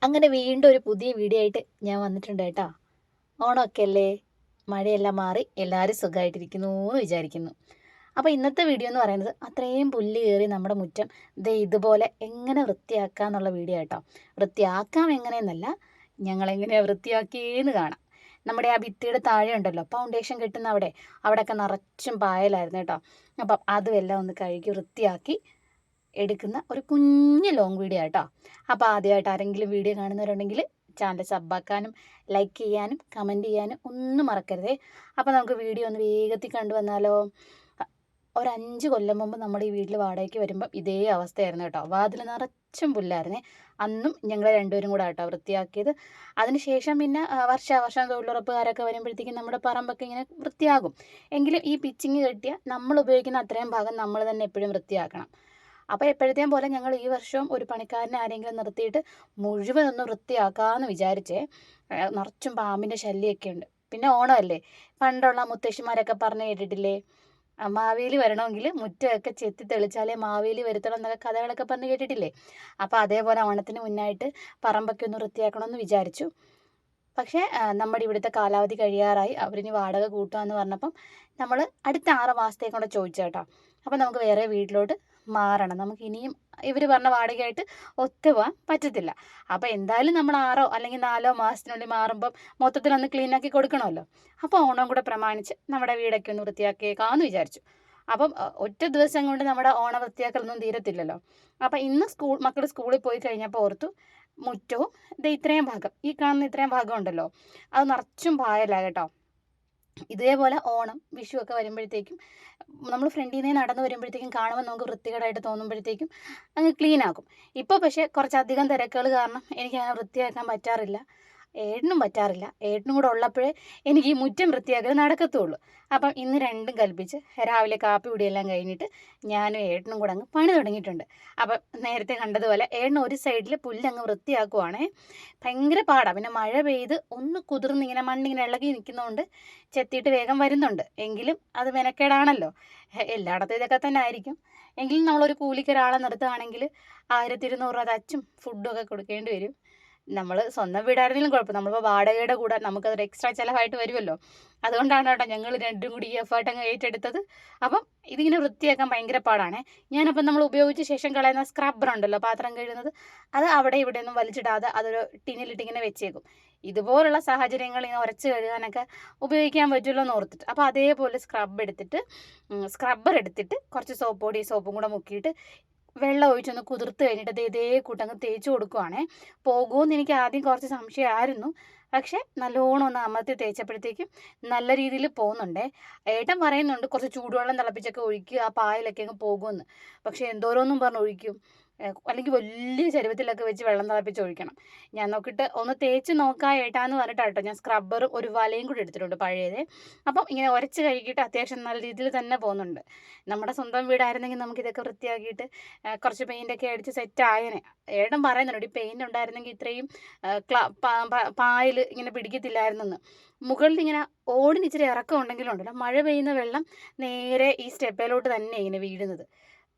അങ്ങനെ വീണ്ടും ഒരു പുതിയ വീഡിയോ ആയിട്ട് ഞാൻ വന്നിട്ടുണ്ട് കേട്ടോ. ഓണമൊക്കെ അല്ലേ, മഴയെല്ലാം മാറി എല്ലാവരും സുഖമായിട്ടിരിക്കുന്നു എന്ന് വിചാരിക്കുന്നു. അപ്പോൾ ഇന്നത്തെ വീഡിയോ എന്ന് പറയുന്നത് അത്രയും പുല്ല് കയറി നമ്മുടെ മുറ്റം ദേ ഇതുപോലെ എങ്ങനെ വൃത്തിയാക്കാം എന്നുള്ള വീഡിയോ കേട്ടോ. വൃത്തിയാക്കാം എങ്ങനെയെന്നല്ല, ഞങ്ങളെങ്ങനെയാണ് വൃത്തിയാക്കിയെന്ന് കാണാം. നമ്മുടെ ആ ഭിത്തിയുടെ താഴെ ഉണ്ടല്ലോ ഫൗണ്ടേഷൻ കെട്ടുന്ന അവിടെയൊക്കെ നിറച്ചും പായലായിരുന്നു കേട്ടോ. അപ്പം അതുമെല്ലാം ഒന്ന് കഴുകി വൃത്തിയാക്കി എടുക്കുന്ന ഒരു കുഞ്ഞ് ലോങ് വീഡിയോ ആട്ടോ. അപ്പോൾ ആദ്യമായിട്ട് ആരെങ്കിലും വീഡിയോ കാണുന്നവരുണ്ടെങ്കിൽ ചാനൽ സബ്ബാക്കാനും ലൈക്ക് ചെയ്യാനും കമൻറ്റ് ചെയ്യാനും ഒന്നും മറക്കരുതേ. അപ്പോൾ നമുക്ക് വീഡിയോ ഒന്ന് വേഗത്തിൽ കണ്ടുവന്നാലോ. ഒരു 5 കൊല്ലം മുമ്പ് നമ്മൾ ഈ വീട്ടിൽ വാടകയ്ക്ക് വരുമ്പം ഇതേ അവസ്ഥയായിരുന്നു കേട്ടോ. വാതിൽ നിറച്ചും പുല്ലായിരുന്നേ. അന്നും ഞങ്ങൾ രണ്ടുപേരും കൂടെ കേട്ടോ വൃത്തിയാക്കിയത്. അതിനുശേഷം പിന്നെ വർഷാവർഷം തൊഴിലുറപ്പുകാരൊക്കെ വരുമ്പോഴത്തേക്കും നമ്മുടെ പറമ്പൊക്കെ ഇങ്ങനെ വൃത്തിയാകും. എങ്കിലും ഈ പിച്ചിങ് കെട്ടിയ നമ്മൾ ഉപയോഗിക്കുന്ന അത്രയും ഭാഗം നമ്മൾ തന്നെ എപ്പോഴും വൃത്തിയാക്കണം. അപ്പോൾ എപ്പോഴത്തേയും പോലെ ഞങ്ങൾ ഈ വർഷവും ഒരു പണിക്കാരനെ ആരെങ്കിലും നിർത്തിയിട്ട് മുഴുവൻ ഒന്ന് വൃത്തിയാക്കാമെന്ന് വിചാരിച്ചേ. നിറച്ചും പാമ്പിൻ്റെ ശല്യമൊക്കെ ഉണ്ട്. പിന്നെ ഓണമല്ലേ, പണ്ടുള്ള മുത്തശ്ശിമാരൊക്കെ പറഞ്ഞ് കേട്ടിട്ടില്ലേ, മാവേലി വരണമെങ്കിൽ മുറ്റമൊക്കെ ചെത്തി തെളിച്ചാലേ മാവേലി വരുത്തണം എന്നൊക്കെ കഥകളൊക്കെ പറഞ്ഞ് കേട്ടിട്ടില്ലേ. അപ്പോൾ അതേപോലെ ഓണത്തിന് മുന്നായിട്ട് പറമ്പൊക്കെ ഒന്ന് വൃത്തിയാക്കണമെന്ന് വിചാരിച്ചു. പക്ഷേ നമ്മുടെ ഇവിടുത്തെ കാലാവധി കഴിയാറായി. അവരിനി വാടക കൂട്ടുകയെന്ന് പറഞ്ഞപ്പം നമ്മൾ അടുത്ത 6 മാസത്തേക്ക് കൂടെ ചോദിച്ചു കേട്ടോ. അപ്പം നമുക്ക് വേറെ വീട്ടിലോട്ട് മാറണം. നമുക്ക് ഇനിയും ഇവർ പറഞ്ഞ വാടകയായിട്ട് ഒത്തുപോകാൻ പറ്റത്തില്ല. അപ്പോൾ എന്തായാലും നമ്മൾ 6 അല്ലെങ്കിൽ 4 മാസത്തിനുള്ളിൽ മാറുമ്പം മൊത്തത്തിലൊന്ന് ക്ലീനാക്കി കൊടുക്കണമല്ലോ. അപ്പോൾ ഓണം കൂടെ പ്രമാണിച്ച് നമ്മുടെ വീടൊക്കെ ഒന്ന് വൃത്തിയാക്കിയേക്കാമെന്ന് വിചാരിച്ചു. അപ്പം ഒറ്റ ദിവസം കൊണ്ട് നമ്മുടെ ഓണ വൃത്തിയാക്കലൊന്നും തീരത്തില്ലല്ലോ. അപ്പം ഇന്ന് മക്കൾ സ്കൂളിൽ പോയി കഴിഞ്ഞപ്പോൾ ഓർത്തു, മുറ്റവും ഇത് ഇത്രയും ഭാഗം, ഈ കാണുന്ന ഇത്രയും ഭാഗം ഉണ്ടല്ലോ, അത് നിറച്ചും പായലാണ് കേട്ടോ. ഇതേപോലെ ഓണം വിഷു ഒക്കെ വരുമ്പോഴത്തേക്കും നമ്മൾ ഫ്രണ്ടിൽ നിന്ന് നടന്നു വരുമ്പോഴത്തേക്കും കാണുമ്പോൾ നമുക്ക് വൃത്തികേടായിട്ട് തോന്നുമ്പോഴത്തേക്കും അങ്ങ് ക്ലീൻ ആക്കും. ഇപ്പോൾ പക്ഷേ കുറച്ചധികം തിരക്കുകൾ കാരണം എനിക്ക് അങ്ങനെ വൃത്തിയാക്കാൻ പറ്റാറില്ല. ഏട്ടനും പറ്റാറില്ല. ഏട്ടനും കൂടെ ഉള്ളപ്പോഴേ എനിക്ക് ഈ മുറ്റം വൃത്തിയാക്കൽ നടക്കത്തുള്ളൂ. അപ്പം ഇന്ന് രണ്ടും കൽപ്പിച്ച് രാവിലെ കാപ്പി കുടിയെല്ലാം കഴിഞ്ഞിട്ട് ഞാനും ഏട്ടനും കൂടെ അങ്ങ് പണി തുടങ്ങിയിട്ടുണ്ട്. അപ്പം നേരത്തെ കണ്ടതുപോലെ ഏട്ടൻ ഒരു സൈഡിൽ പുല്ലങ്ങ് വൃത്തിയാക്കുവാണേ. ഭയങ്കര പാടാണ്. പിന്നെ മഴ പെയ്ത് ഒന്ന് കുതിർന്നിങ്ങനെ മണ്ണിങ്ങനെ ഇളകി നിൽക്കുന്നതുകൊണ്ട് ചെത്തിയിട്ട് വേഗം വരുന്നുണ്ട്. എങ്കിലും അത് മെനക്കേടാണല്ലോ. എല്ലായിടത്തും ഇതൊക്കെ തന്നെ ആയിരിക്കും. എങ്കിലും നമ്മളൊരു കൂലിക്കൊരാളെ നിർത്തുകയാണെങ്കിൽ 1200 രൂപ തച്ചും ഫുഡും ഒക്കെ കൊടുക്കേണ്ടി വരും. നമ്മൾ സ്വന്തം വീടായിരുന്നെങ്കിലും കുഴപ്പം, നമ്മളിപ്പോൾ വാടകയുടെ കൂടെ നമുക്കതൊരു എക്സ്ട്രാ ചിലവായിട്ട് വരുമല്ലോ. അതുകൊണ്ടാണ് കേട്ടോ ഞങ്ങൾ രണ്ടും കൂടി ഈ എഫേർട്ട് അങ്ങ് ഏറ്റെടുത്തത്. അപ്പം ഇതിങ്ങനെ വൃത്തിയാക്കാൻ ഭയങ്കര പാടാണേ. ഞാനപ്പം നമ്മൾ ഉപയോഗിച്ച ശേഷം കളയുന്ന സ്ക്രബ്ബർ ഉണ്ടല്ലോ പാത്രം കഴുകുന്നത്, അത് അവിടെ ഇവിടെ ഒന്നും വലിച്ചിടാതെ അതൊരു ടിന്നിലിട്ടിങ്ങനെ വെച്ചേക്കും. ഇതുപോലുള്ള സാഹചര്യങ്ങൾ ഇങ്ങനെ ഉരച്ച് കഴുകാനൊക്കെ ഉപയോഗിക്കാൻ പറ്റുമല്ലോ എന്ന് ഓർത്തിട്ട്. അപ്പോൾ അതേപോലെ സ്ക്രബ്ബർ എടുത്തിട്ട് കുറച്ച് സോപ്പും കൂടെ മുക്കിയിട്ട് വെള്ളം ഒഴിച്ചൊന്ന് കുതിർത്ത് കഴിഞ്ഞിട്ട് ഇതേ കൂട്ടങ്ങ് തേച്ച് കൊടുക്കുവാണേ. പോകുമെന്ന് എനിക്ക് ആദ്യം കുറച്ച് സംശയമായിരുന്നു. പക്ഷേ നല്ലോണം ഒന്ന് അമർത്തി തേച്ചപ്പോഴത്തേക്കും നല്ല രീതിയിൽ പോകുന്നുണ്ടേ. ഏട്ടൻ പറയുന്നുണ്ട് കുറച്ച് ചൂടുവെള്ളം തിളപ്പിച്ചൊക്കെ ഒഴിക്കുക, ആ പായലൊക്കെ അങ്ങ് പോകുമെന്ന്. പക്ഷേ എന്തോരോന്നും പറഞ്ഞ് ഒഴിക്കും. അല്ലെങ്കിൽ വലിയ ചരുവത്തിലൊക്കെ വെച്ച് വെള്ളം തിളപ്പിച്ച് ഒഴിക്കണം. ഞാൻ നോക്കിയിട്ട് ഒന്ന് തേച്ച് നോക്കാം ഏട്ടാന്ന് പറഞ്ഞിട്ടാണ് കേട്ടോ ഞാൻ സ്ക്രബ്ബറും ഒരു വലയും കൂടി എടുത്തിട്ടുണ്ട് പഴയത്. അപ്പം ഇങ്ങനെ ഉരച്ച് കഴുകിയിട്ട് അത്യാവശ്യം നല്ല രീതിയിൽ തന്നെ പോകുന്നുണ്ട്. നമ്മുടെ സ്വന്തം വീടായിരുന്നെങ്കിൽ നമുക്കിതൊക്കെ വൃത്തിയാക്കിയിട്ട് കുറച്ച് പെയിൻ്റൊക്കെ അടിച്ച് സെറ്റ് ആയേനെ. ഏട്ടൻ പറയുന്നുണ്ട് ഈ പെയിൻ്റ് ഉണ്ടായിരുന്നെങ്കിൽ ഇത്രയും പായൽ ഇങ്ങനെ പിടിക്കത്തില്ലായിരുന്നെന്ന്. മുകളിൽ ഇങ്ങനെ ഓടിന് ഇച്ചിരി ഇറക്കം ഉണ്ടെങ്കിലും ഉണ്ടല്ലോ, മഴ പെയ്യുന്ന വെള്ളം നേരെ ഈ സ്റ്റെപ്പിലോട്ട് തന്നെ ഇങ്ങനെ വീഴുന്നത്.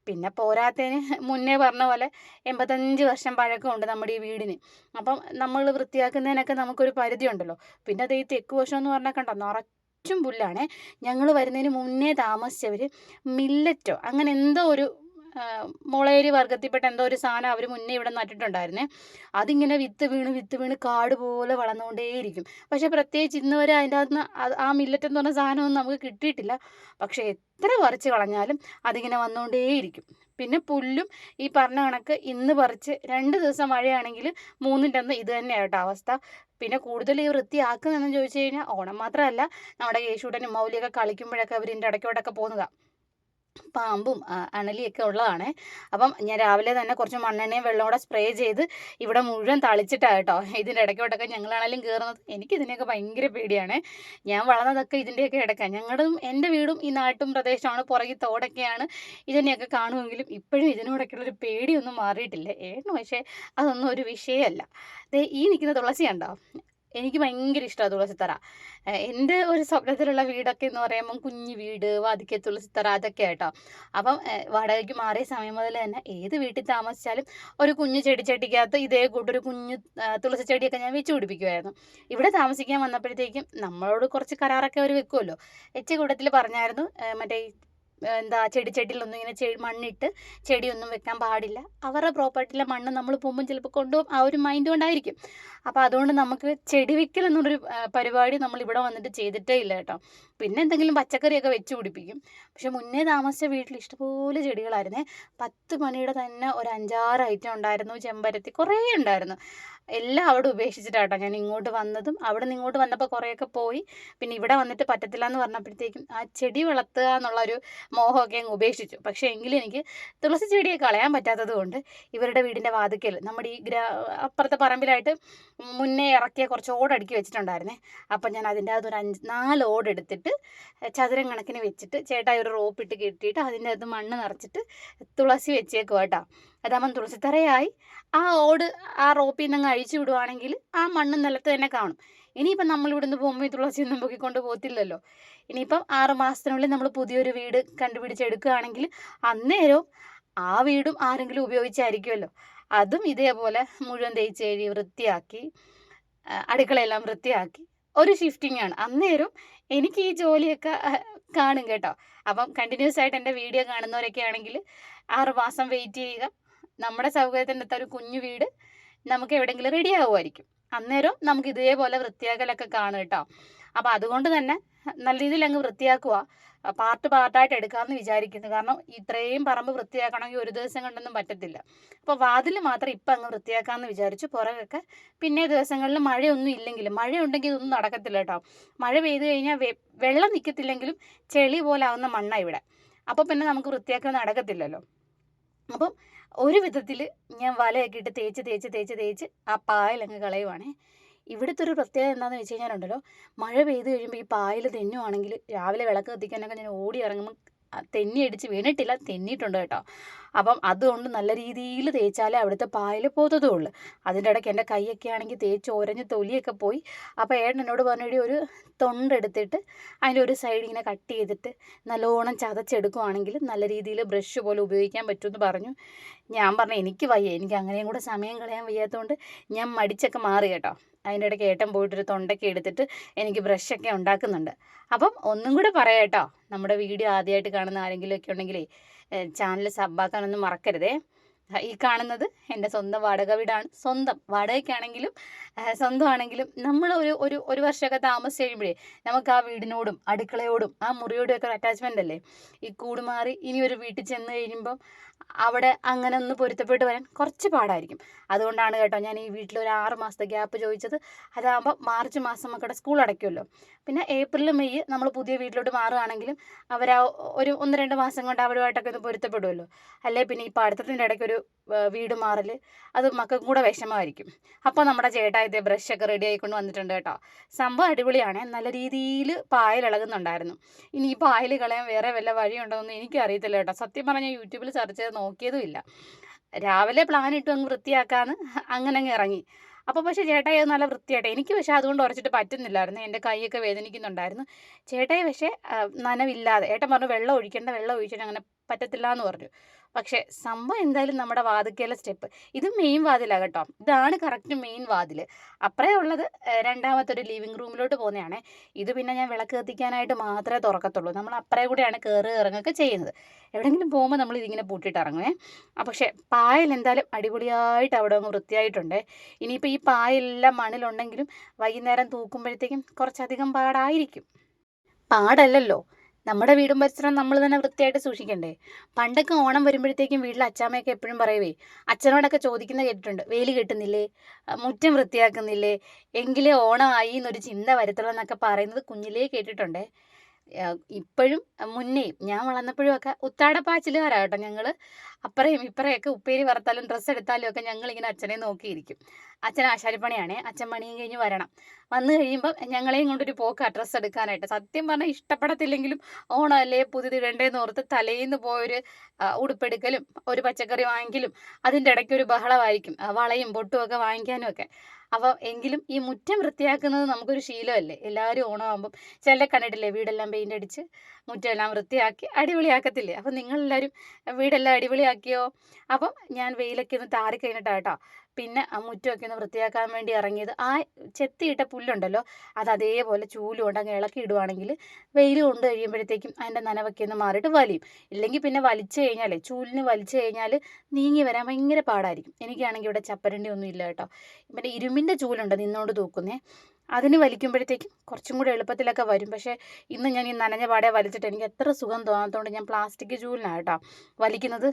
പിന്നെ പോരാത്തതിന് മുന്നേ പറഞ്ഞ പോലെ 85 വർഷം പഴക്കമുണ്ട് നമ്മുടെ ഈ വീടിന്. അപ്പം നമ്മൾ വൃത്തിയാക്കുന്നതിനൊക്കെ നമുക്കൊരു പരിധി ഉണ്ടല്ലോ. പിന്നെ അത് ഈ തെക്ക് വശം എന്ന് പറഞ്ഞാൽ കണ്ടോ നിറച്ചും പുല്ലാണേ. ഞങ്ങൾ വരുന്നതിന് മുന്നേ താമസിച്ചവർ മില്ലറ്റോ അങ്ങനെ എന്തോ ഒരു മുളയരി വർഗ്ഗത്തിൽപ്പെട്ട എന്തോ ഒരു സാധനം അവർ മുന്നേ ഇവിടെ നട്ടിട്ടുണ്ടായിരുന്നേ. അതിങ്ങനെ വിത്ത് വീണ് കാട് പോലെ വളർന്നുകൊണ്ടേയിരിക്കും. പക്ഷേ പ്രത്യേകിച്ച് ഇന്ന് വരെ അതിൻ്റെ അകത്ത് നിന്ന് ആ മില്ലറ്റ് എന്ന് പറഞ്ഞ സാധനമൊന്നും നമുക്ക് കിട്ടിയിട്ടില്ല. പക്ഷേ എത്ര പറിച്ച് കളഞ്ഞാലും അതിങ്ങനെ വന്നുകൊണ്ടേയിരിക്കും. പിന്നെ പുല്ലും ഈ പറഞ്ഞ കണക്ക് ഇന്ന് പറിച്ച് 2 ദിവസം മഴയാണെങ്കിൽ 3ൻ്റെ അന്ന് ഇത് തന്നെയാണ് കേട്ടോ അവസ്ഥ. പിന്നെ കൂടുതൽ ഈ വൃത്തിയാക്കുന്നതെന്ന് ചോദിച്ചു കഴിഞ്ഞാൽ ഓണം മാത്രമല്ല, നമ്മുടെ കേശൂട്ടനും മൗലിയൊക്കെ കളിക്കുമ്പോഴൊക്കെ അവർ ഇതിൻ്റെ ഇടയ്ക്കോട്ടൊക്കെ പോകുന്നതാണ്. പാമ്പും അണലിയൊക്കെ ഉള്ളതാണേ. അപ്പം ഞാൻ രാവിലെ തന്നെ കുറച്ച് മണ്ണെണ്ണയും വെള്ളം കൂടെ സ്പ്രേ ചെയ്ത് ഇവിടെ മുഴുവൻ തളിച്ചിട്ടാണ് കേട്ടോ ഇതിൻ്റെ ഇടയ്ക്കോട്ടൊക്കെ ഞങ്ങളാണെങ്കിലും കയറുന്നത്. എനിക്കിതിനെയൊക്കെ ഭയങ്കര പേടിയാണ്. ഞാൻ വളർന്നതൊക്കെ ഇതിൻ്റെയൊക്കെ ഇടയ്ക്കാണ്. എൻ്റെ വീടും ഈ നാട്ടും പ്രദേശമാണ്, പുറകിൽ തോടൊക്കെയാണ്. ഇതിനെയൊക്കെ കാണുമെങ്കിലും ഇപ്പോഴും ഇതിനോടൊക്കെയുള്ളൊരു പേടിയൊന്നും മാറിയിട്ടില്ല. ഏട്ടന് പക്ഷേ അതൊന്നും ഒരു വിഷയമല്ല. ദേ ഈ നിൽക്കുന്ന തുളസി കണ്ടോ, എനിക്ക് ഭയങ്കര ഇഷ്ടമാണ് തുളസിത്തറ. എൻ്റെ ഒരു സ്വപ്നത്തിലുള്ള വീടൊക്കെ എന്ന് പറയുമ്പം കുഞ്ഞു വീട്, വാതിക്കെ തുളസിത്തറ അതൊക്കെ ആട്ടോ. അപ്പം വാടകയ്ക്ക് മാറിയ സമയം മുതൽ തന്നെ ഏത് വീട്ടിൽ താമസിച്ചാലും ഒരു കുഞ്ഞു ചെടിച്ചട്ടിക്കകത്ത് ഇതേ കൂട്ടൊരു കുഞ്ഞു തുളസി ചെടിയൊക്കെ ഞാൻ വെച്ച് പിടിപ്പിക്കുമായിരുന്നു. ഇവിടെ താമസിക്കാൻ വന്നപ്പോഴത്തേക്കും നമ്മളോട് കുറച്ച് കരാറൊക്കെ അവർ വെക്കുമല്ലോ. വെച്ച കൂട്ടത്തിൽ പറഞ്ഞായിരുന്നു മറ്റേ എന്താ ചെടിച്ചട്ടിയിലൊന്നും ഇങ്ങനെ മണ്ണിട്ട് ചെടിയൊന്നും വെക്കാൻ പാടില്ല. അവരുടെ പ്രോപ്പർട്ടിയിലെ മണ്ണ് നമ്മൾ പോകുമ്പം ചിലപ്പോൾ കൊണ്ടുപോകും, ആ ഒരു മൈൻഡ് കൊണ്ടായിരിക്കും. അപ്പോൾ അതുകൊണ്ട് നമുക്ക് ചെടി വെക്കൽ എന്നുള്ളൊരു പരിപാടി നമ്മൾ ഇവിടെ വന്നിട്ട് ചെയ്തിട്ടേ ഇല്ല കേട്ടോ. പിന്നെ എന്തെങ്കിലും പച്ചക്കറിയൊക്കെ വെച്ച് പിടിപ്പിക്കും. പക്ഷെ മുന്നേ താമസിച്ച വീട്ടിൽ ഇഷ്ടംപോലെ ചെടികളായിരുന്നേ. 10 മണിയുടെ തന്നെ ഒരു 5-6 ഐറ്റം ഉണ്ടായിരുന്നു. ചെമ്പരത്തി കുറേ ഉണ്ടായിരുന്നു. എല്ലാം അവിടെ ഉപേക്ഷിച്ചിട്ടാട്ടോ ഞാൻ ഇങ്ങോട്ട് വന്നതും. അവിടെ നിന്ന് ഇങ്ങോട്ട് വന്നപ്പോൾ കുറേയൊക്കെ പോയി. പിന്നെ ഇവിടെ വന്നിട്ട് പറ്റത്തില്ല എന്ന് പറഞ്ഞപ്പോഴത്തേക്കും ആ ചെടി വളർത്തുക എന്നുള്ളൊരു മോഹമൊക്കെ അങ്ങ് ഉപേക്ഷിച്ചു. പക്ഷേ എങ്കിലും എനിക്ക് തുളസി ചെടിയെ കളയാൻ പറ്റാത്തത് കൊണ്ട് ഇവരുടെ വീടിൻ്റെ വാതിക്കൽ നമ്മുടെ ഈ അപ്പുറത്തെ പറമ്പിലായിട്ട് മുന്നേ ഇറക്കിയ കുറച്ച് ഓടടുക്കി വെച്ചിട്ടുണ്ടായിരുന്നേ. അപ്പം ഞാൻ അതിൻ്റെ അകത്ത് ഒരു 4 ഓട് എടുത്തിട്ട് ചതുരം കണക്കിന് വെച്ചിട്ട് ചേട്ടായി ഒരു റോപ്പിട്ട് കെട്ടിയിട്ട് അതിൻ്റെ അകത്ത് മണ്ണ് നിറച്ചിട്ട് തുളസി വെച്ചേക്കുക കേട്ടോ. അതാകുമ്പം തുളസിത്തറയായി. ആ ഓട് ആ റോപ്പിൽ നിന്ന് അങ്ങ് അഴിച്ചു വിടുവാണെങ്കിൽ ആ മണ്ണ് നിലത്ത് തന്നെ കാണും. ഇനിയിപ്പം നമ്മൾ ഇവിടുന്ന് പോകുമ്പോൾ ഈ തുളസിയൊന്നും പൊക്കിക്കൊണ്ട് പോകത്തില്ലല്ലോ. ഇനിയിപ്പം 6 മാസത്തിനുള്ളിൽ നമ്മൾ പുതിയൊരു വീട് കണ്ടുപിടിച്ചെടുക്കുകയാണെങ്കിൽ അന്നേരവും ആ വീടും ആരെങ്കിലും ഉപയോഗിച്ചായിരിക്കുമല്ലോ. അതും ഇതേപോലെ മുഴുവൻ തേച്ച് കഴുകി വൃത്തിയാക്കി അടുക്കളയെല്ലാം വൃത്തിയാക്കി ഒരു ഷിഫ്റ്റിംഗ് ആണ്. അന്നേരം എനിക്ക് ഈ ജോലിയൊക്കെ കാണും കേട്ടോ. അപ്പം കണ്ടിന്യൂസ് ആയിട്ട് എൻ്റെ വീഡിയോ കാണുന്നവരൊക്കെ ആണെങ്കിൽ 6 മാസം വെയിറ്റ് ചെയ്യുക. നമ്മുടെ സൗകര്യത്തിനകത്ത് ഒരു കുഞ്ഞു വീട് നമുക്ക് എവിടെയെങ്കിലും റെഡി ആവുമായിരിക്കും. അന്നേരം നമുക്ക് ഇതേപോലെ വൃത്തിയാക്കലൊക്കെ കാണും കേട്ടോ. അപ്പോൾ അതുകൊണ്ട് തന്നെ നല്ല രീതിയിൽ അങ്ങ് വൃത്തിയാക്കുക. പാർട്ടായിട്ട് എടുക്കാമെന്ന് വിചാരിക്കുന്നു. കാരണം ഇത്രയും പറമ്പ് വൃത്തിയാക്കണമെങ്കിൽ ഒരു ദിവസം കൊണ്ടൊന്നും പറ്റത്തില്ല. അപ്പോൾ വാതിൽ മാത്രം ഇപ്പം അങ്ങ് വൃത്തിയാക്കാമെന്ന് വിചാരിച്ചു. പുറകൊക്കെ പിന്നെ ദിവസങ്ങളിൽ മഴയൊന്നും ഇല്ലെങ്കിലും, മഴയുണ്ടെങ്കിൽ ഇതൊന്നും നടക്കത്തില്ല കേട്ടോ. മഴ പെയ്ത് കഴിഞ്ഞാൽ വെള്ളം നിൽക്കത്തില്ലെങ്കിലും ചെളി പോലെ ആവുന്ന മണ്ണാണ് ഇവിടെ. അപ്പോൾ പിന്നെ നമുക്ക് വൃത്തിയാക്കാൻ നടക്കത്തില്ലല്ലോ. അപ്പം ഒരു വിധത്തിൽ ഞാൻ വലയൊക്കെ ഇട്ട് തേച്ച് ആ പായലങ്ങ് കളയുവാണേ. ഇവിടുത്തെ ഒരു പ്രത്യേകത എന്താണെന്ന് വെച്ച് കഴിഞ്ഞാലുണ്ടല്ലോ, മഴ പെയ്ത് കഴിയുമ്പോൾ ഈ പായൽ തെന്നുവാണെങ്കിൽ രാവിലെ വിളക്ക് കത്തിക്കാനൊക്കെ ഞാൻ ഓടി ഇറങ്ങുമ്പോൾ തെന്നി അടിച്ച് വീണിട്ടില്ല, തെന്നിയിട്ടുണ്ട് കേട്ടോ. അപ്പം അതുകൊണ്ട് നല്ല രീതിയിൽ തേച്ചാലേ അവിടുത്തെ പായൽ പോത്തതുള്ളൂ. അതിൻ്റെ ഇടയ്ക്ക് എൻ്റെ കൈയൊക്കെ ആണെങ്കിൽ തേച്ച് ഒരഞ്ഞ് തൊലിയൊക്കെ പോയി. അപ്പോൾ ഏട്ടൻ എന്നോട് പറഞ്ഞിട്ട് ഒരു തൊണ്ടെടുത്തിട്ട് അതിൻ്റെ ഒരു സൈഡ് ഇങ്ങനെ കട്ട് ചെയ്തിട്ട് നല്ലോണം ചതച്ചെടുക്കുവാണെങ്കിൽ നല്ല രീതിയിൽ ബ്രഷ് പോലെ ഉപയോഗിക്കാൻ പറ്റുമെന്ന് പറഞ്ഞു. ഞാൻ പറഞ്ഞു എനിക്ക് വയ്യ, എനിക്ക് അങ്ങനെയും കൂടെ സമയം കളയാൻ വയ്യാത്തതുകൊണ്ട് ഞാൻ മടിച്ചൊക്കെ മാറി കേട്ടോ. അതിൻ്റെ ഇടയ്ക്ക് ഏട്ടൻ പോയിട്ടൊരു തൊണ്ടൊക്കെ എടുത്തിട്ട് എനിക്ക് ബ്രഷൊക്കെ ഉണ്ടാക്കുന്നുണ്ട്. അപ്പം ഒന്നും കൂടെ പറയാം കേട്ടോ, നമ്മുടെ വീഡിയോ ആദ്യമായിട്ട് കാണുന്ന ആരെങ്കിലും ഒക്കെ ഉണ്ടെങ്കിലേ ചാനൽ സബ്ബാക്കാനൊന്നും മറക്കരുതേ. ഈ കാണുന്നത് എൻ്റെ സ്വന്തം വാടക വീടാണ്. സ്വന്തം വാടകയ്ക്കാണെങ്കിലും സ്വന്തമാണെങ്കിലും നമ്മൾ ഒരു വർഷമൊക്കെ താമസിച്ച് കഴിയുമ്പോഴേ നമുക്ക് ആ വീടിനോടും അടുക്കളയോടും ആ മുറിയോടും ഒക്കെ അറ്റാച്ച്മെൻ്റ് അല്ലേ. ഈ കൂട് മാറി ഇനി ഒരു വീട്ടിൽ ചെന്ന് കഴിയുമ്പം അവിടെ അങ്ങനെ ഒന്ന് പൊരുത്തപ്പെട്ട് വരാൻ കുറച്ച് പാടായിരിക്കും. അതുകൊണ്ടാണ് കേട്ടോ ഞാൻ ഈ വീട്ടിൽ ഒരു 6 മാസത്തെ ഗ്യാപ്പ് ചോദിച്ചത്. അതാകുമ്പോൾ മാർച്ച് മാസം മക്കളുടെ സ്കൂൾ അടയ്ക്കുമല്ലോ. പിന്നെ ഏപ്രിൽ മെയ് നമ്മൾ പുതിയ വീട്ടിലോട്ട് മാറുകയാണെങ്കിലും അവർ ഒരു 1-2 മാസം കൊണ്ട് അവരുമായിട്ടൊക്കെ ഒന്ന് പൊരുത്തപ്പെടുമല്ലോ. അല്ലേ പിന്നെ ഈ പഠിത്തത്തിൻ്റെ ഇടയ്ക്കൊരു വീട് മാറൽ അത് മക്കൾക്കും കൂടെ വിഷമമായിരിക്കും. അപ്പോൾ നമ്മുടെ ചേട്ടായിത്തെ ബ്രഷൊക്കെ റെഡി ആയിക്കൊണ്ട് വന്നിട്ടുണ്ട് കേട്ടോ. സംഭവം അടിപൊളിയാണ്. നല്ല രീതിയിൽ പായൽ ഇളകുന്നുണ്ടായിരുന്നു. ഇനി ഈ പായൽ കളയാൻ വേറെ വല്ല വഴിയുണ്ടോയെന്ന് എനിക്കറിയത്തില്ല കേട്ടോ. സത്യം പറഞ്ഞാൽ യൂട്യൂബിൽ സെർച്ച് ചെയ്ത് നോക്കിയതും ഇല്ല. രാവിലെ പ്ലാൻ ഇട്ടു അങ്ങ് വൃത്തിയാക്കാമെന്ന് അങ്ങനെ അങ്ങ് ഇറങ്ങി. അപ്പോൾ പക്ഷേ ചേട്ടായി അത് നല്ല വൃത്തിയായിട്ട്, എനിക്ക് പക്ഷേ അതുകൊണ്ട് ഉറച്ചിട്ട് പറ്റുന്നില്ലായിരുന്നു. എൻ്റെ കൈയൊക്കെ വേദനിക്കുന്നുണ്ടായിരുന്നു. ചേട്ടായി പക്ഷേ നനവില്ലാതെ, ഏട്ടൻ പറഞ്ഞു വെള്ളം ഒഴിച്ചിട്ട് അങ്ങനെ പറ്റത്തില്ല എന്ന് പറഞ്ഞു. പക്ഷേ സംഭവം എന്തായാലും നമ്മുടെ വാതിക്കയിലെ സ്റ്റെപ്പ് ഇത് മെയിൻ വാതിലാണ് കേട്ടോ. ഇതാണ് കറക്റ്റ് മെയിൻ വാതിൽ. അപ്പറേ ഉള്ളത് രണ്ടാമത്തെ ഒരു ലിവിങ് റൂമിലോട്ട് പോകുന്നതാണേ. ഇത് പിന്നെ ഞാൻ വിളക്ക് കത്തിക്കാനായിട്ട് മാത്രമേ തുറക്കത്തുള്ളൂ. നമ്മൾ അപ്പറേ കൂടെയാണ് കയറി ഇറങ്ങുകയൊക്കെ ചെയ്യുന്നത്. എവിടെയെങ്കിലും പോകുമ്പോൾ നമ്മൾ ഇതിങ്ങനെ പൂട്ടിയിട്ട് ഇറങ്ങുവേ. പക്ഷേ പായൽ എന്തായാലും അടിപൊളിയായിട്ട് അവിടെ അങ്ങ് വൃത്തിയായിട്ടുണ്ട്. ഇനിയിപ്പോൾ ഈ പായലെല്ലാം മണ്ണിലുണ്ടെങ്കിലും വൈകുന്നേരം തൂക്കുമ്പോഴത്തേക്കും കുറച്ചധികം പാടായിരിക്കും. പാടല്ലല്ലോ, നമ്മുടെ വീടും പരിസരം നമ്മൾ തന്നെ വൃത്തിയായിട്ട് സൂക്ഷിക്കണ്ടേ. പണ്ടൊക്കെ ഓണം വരുമ്പോഴത്തേക്കും വീട്ടിൽ അച്ചാമ്മയൊക്കെ എപ്പോഴും പറയുവേ, അച്ഛനോടൊക്കെ ചോദിക്കുന്നത് കേട്ടിട്ടുണ്ട്, വേലി കെട്ടുന്നില്ലേ, മുറ്റം വൃത്തിയാക്കുന്നില്ലേ, എങ്കിലേ ഓണമായി എന്നൊരു ചിന്ത വരത്തുള്ളൂ എന്നൊക്കെ പറയുന്നത് കുഞ്ഞിലേ കേട്ടിട്ടുണ്ടേ. ഇപ്പോഴും മുന്നേയും ഞാൻ വളർന്നപ്പോഴും ഒക്കെ ഉത്താടപ്പാച്ചിലുകാരാണ് കേട്ടോ ഞങ്ങൾ. അപ്പറയും ഇപ്പറയൊക്കെ ഉപ്പേരി വറുത്താലും ഡ്രസ്സ് എടുത്താലും ഒക്കെ ഞങ്ങളിങ്ങനെ അച്ഛനെ നോക്കിയിരിക്കും. അച്ഛൻ ആശാരിപ്പണിയാണേ. അച്ഛൻ പണിയും കഴിഞ്ഞ് വന്നു കഴിയുമ്പം ഞങ്ങളെയും കൊണ്ടൊരു പോക്കാണ് ഡ്രസ്സ് എടുക്കാനായിട്ട്. സത്യം പറഞ്ഞാൽ ഇഷ്ടപ്പെടത്തില്ലെങ്കിലും ഓണമല്ലേ പുതിയതിടണ്ടേന്ന് ഓർത്ത് തലേന്ന് പോയൊരു ഉടുപ്പെടുക്കലും ഒരു പച്ചക്കറി വാങ്ങിക്കലും അതിൻ്റെ ഇടയ്ക്കൊരു ബഹളമായിരിക്കും. വളയും പൊട്ടും ഒക്കെ വാങ്ങിക്കാനും ഒക്കെ. അപ്പോൾ എങ്കിലും ഈ മുറ്റം വൃത്തിയാക്കുന്നത് നമുക്കൊരു ശീലമല്ലേ. എല്ലാവരും ഓണമാകുമ്പം ചിലരെ കണ്ടിട്ടില്ലേ വീടെല്ലാം പെയിൻ്റ് അടിച്ച് മുറ്റമെല്ലാം വൃത്തിയാക്കി അടിപൊളിയാക്കത്തില്ലേ. അപ്പം നിങ്ങളെല്ലാവരും വീടെല്ലാം അടിപൊളിയാക്കിയോ? അപ്പം ഞാൻ വെയിലൊക്കെ ഒന്ന് താറിക്കഴിഞ്ഞിട്ടാണ് കേട്ടോ പിന്നെ ആ മുറ്റമൊക്കെ ഒന്ന് വൃത്തിയാക്കാൻ വേണ്ടി ഇറങ്ങിയത്. ആ ചെത്തിയിട്ട പുല്ലുണ്ടല്ലോ അത് അതേപോലെ ചൂല് കൊണ്ട് അങ്ങ് ഇളക്കി ഇടുവാണെങ്കിൽ വെയിൽ കൊണ്ട് കഴിയുമ്പോഴത്തേക്കും അതിൻ്റെ നനവൊക്കെ ഒന്ന് മാറിയിട്ട് വലിയും. ഇല്ലെങ്കിൽ പിന്നെ വലിച്ചു കഴിഞ്ഞാലേ ചൂലിന് വലിച്ചു കഴിഞ്ഞാൽ നീങ്ങി വരാൻ ഭയങ്കര പാടായിരിക്കും. എനിക്കാണെങ്കിൽ ഇവിടെ ചപ്പരണ്ടി ഒന്നും ഇല്ല കേട്ടോ. പിന്നെ ഇരുമ്പിൻ്റെ ചൂലുണ്ട് നിന്നോണ്ട് തൂക്കുന്നേ, അതിന് വലിക്കുമ്പോഴത്തേക്കും കുറച്ചും കൂടെ എളുപ്പത്തിലൊക്കെ വരും. പക്ഷേ ഇന്ന് ഞാൻ ഈ നനഞ്ഞ പാടെ വലിച്ചിട്ട് എനിക്ക് എത്ര സുഖം തോന്നാത്തതുകൊണ്ട് ഞാൻ പ്ലാസ്റ്റിക് ചൂലിനാണ് കേട്ടോ വലിക്കുന്നത്.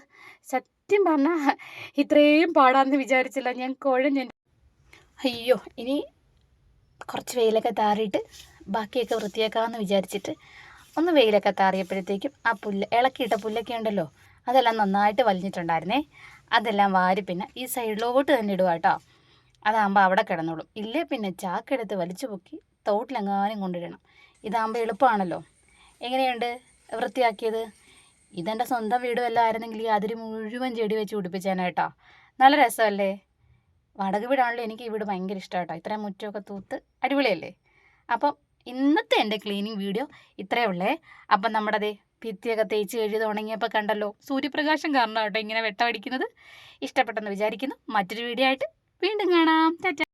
സത്യം പറഞ്ഞാൽ ഇത്രയും പാടാന്ന് വിചാരിച്ചില്ല. ഞാൻ കുഴഞ്ഞ അയ്യോ ഇനി കുറച്ച് വെയിലൊക്കെ താറിയിട്ട് ബാക്കിയൊക്കെ വൃത്തിയാക്കാമെന്ന് വിചാരിച്ചിട്ട് ഒന്ന് വെയിലൊക്കെ താറിയപ്പോഴത്തേക്കും ആ പുല്ല് ഇളക്കിയിട്ട പുല്ലൊക്കെ ഉണ്ടല്ലോ അതെല്ലാം നന്നായിട്ട് വലിഞ്ഞിട്ടുണ്ടായിരുന്നേ. അതെല്ലാം വാരി പിന്നെ ഈ സൈഡിലോട്ട് തന്നെ ഇടുക കേട്ടോ. അതാകുമ്പോൾ അവിടെ കിടന്നോളും. ഇല്ലേ പിന്നെ ചാക്കെടുത്ത് വലിച്ചു പൊക്കി തോട്ടിലെങ്ങാനും കൊണ്ടിടണം. ഇതാകുമ്പോൾ എളുപ്പമാണല്ലോ. എങ്ങനെയുണ്ട് വൃത്തിയാക്കിയത്? ഇതെൻ്റെ സ്വന്തം വീടും എല്ലാം ആയിരുന്നെങ്കിൽ ഈ അതിര് മുഴുവൻ ചെടി വെച്ച് പിടിപ്പിച്ചേനേട്ടോ. നല്ല രസമല്ലേ? വാടക വീടാണല്ലോ. എനിക്ക് ഈ വീട് ഭയങ്കര ഇഷ്ടമാണ് കേട്ടോ. ഇത്രയും മുറ്റമൊക്കെ തൂത്ത് അടിപൊളിയല്ലേ. അപ്പം ഇന്നത്തെ എൻ്റെ ക്ലീനിങ് വീഡിയോ ഇത്രയേ ഉള്ളേ. അപ്പം നമ്മുടെ അതേ ഭിത്തിയൊക്കെ തേച്ച് കഴുകി ഉണങ്ങിയപ്പോൾ കണ്ടല്ലോ, സൂര്യപ്രകാശം കാരണം കേട്ടോ ഇങ്ങനെ വെട്ടമടിക്കുന്നത്. ഇഷ്ടപ്പെട്ടെന്ന് വിചാരിക്കുന്നു. മറ്റൊരു വീഡിയോ ആയിട്ട് വീണ്ടും കാണാം. ടാറ്റാ.